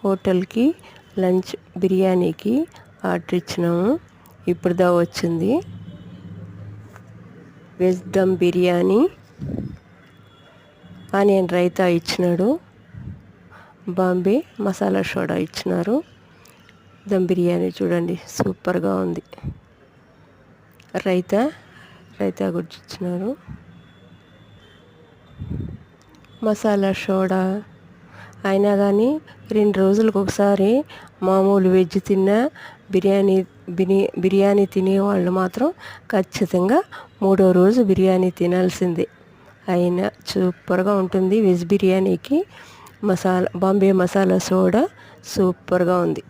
హోటల్కి లంచ్ బిర్యానీకి ఆర్డర్ ఇచ్చినాము. ఇప్పుడు దా వచ్చింది. వెజ్ దమ్ బిర్యానీ, ఆనియన్ రైతా ఇచ్చినాడు, బాంబే మసాలా సోడా ఇచ్చినారు. దమ్ బిర్యానీ చూడండి సూపర్గా ఉంది. రైతా కూడా ఇచ్చినారు. మసాలా సోడా అయినా కానీ 2 రోజులకు ఒకసారి మామూలు వెజ్ తిన్నా బిర్యానీ తినేవాళ్ళు మాత్రం ఖచ్చితంగా 3వ రోజు బిర్యానీ తినాల్సిందే. అయినా సూపర్గా ఉంటుంది. వెజ్ బిర్యానీకి బాంబే మసాలా సోడా సూపర్గా ఉంది.